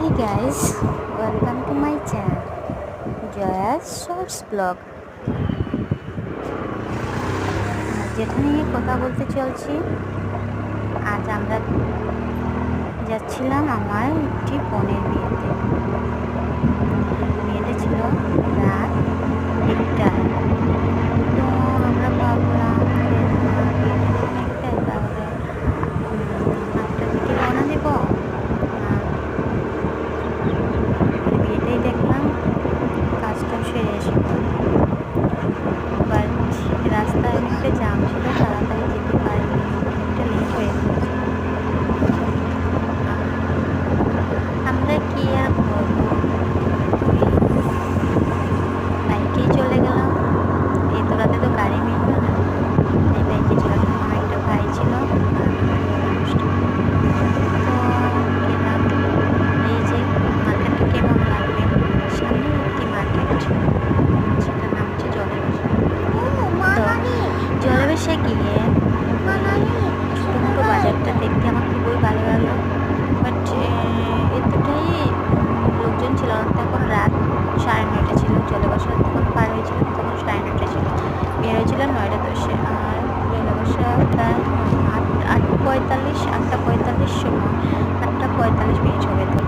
Hey guys, welcome to my channel Joya's Shorts Blog। যেটা নিয়ে কথা বলতে চলছি, আজ আমরা যাচ্ছিলাম আমার একটি বোনের বিয়েতে। বিয়েটা ছিল রাত 1টায়। তো আমরা ভাবলাম যে বিয়েটা যখন 1টায়, তাহলে 8টার দিকে রওনা দেব। বিয়েটাই দেখলাম কাজটা সেরে এসে পড়ে, বাট রাস্তায় অনেকটা জ্যাম ছিল, তাড়াতাড়ি যেতে পারিনি, অনেকটা লেট হয়ে গেছে। আমরা কি আর করবো, বাইকেই চলে গেলাম। এই তো রাতে তো গাড়ি মিলবে না, এই বাইকে চলে গেলাম। আমার একটা ভাই ছিল, তো গেলাম। এই যে মার্কেটটা কেমন লাগবে, সামনে একটি মার্কেট, সেটার নাম হচ্ছে জলবেশা। তো জলবেশা গিয়ে ছোটো মোটো বাজারটা দেখতে আমার খুবই ভালো লাগলো, বাট এতটাই লোকজন ছিল না। তখন রাত 9:30 ছিল, জলবেশা তখন পার হয়েছিল, তখন 9:30 ছিল। বের হয়েছিলাম 9:10-এ, আর জলবেশা প্রায় 8:45 সময়, 8:45 মিনিট হবে। তো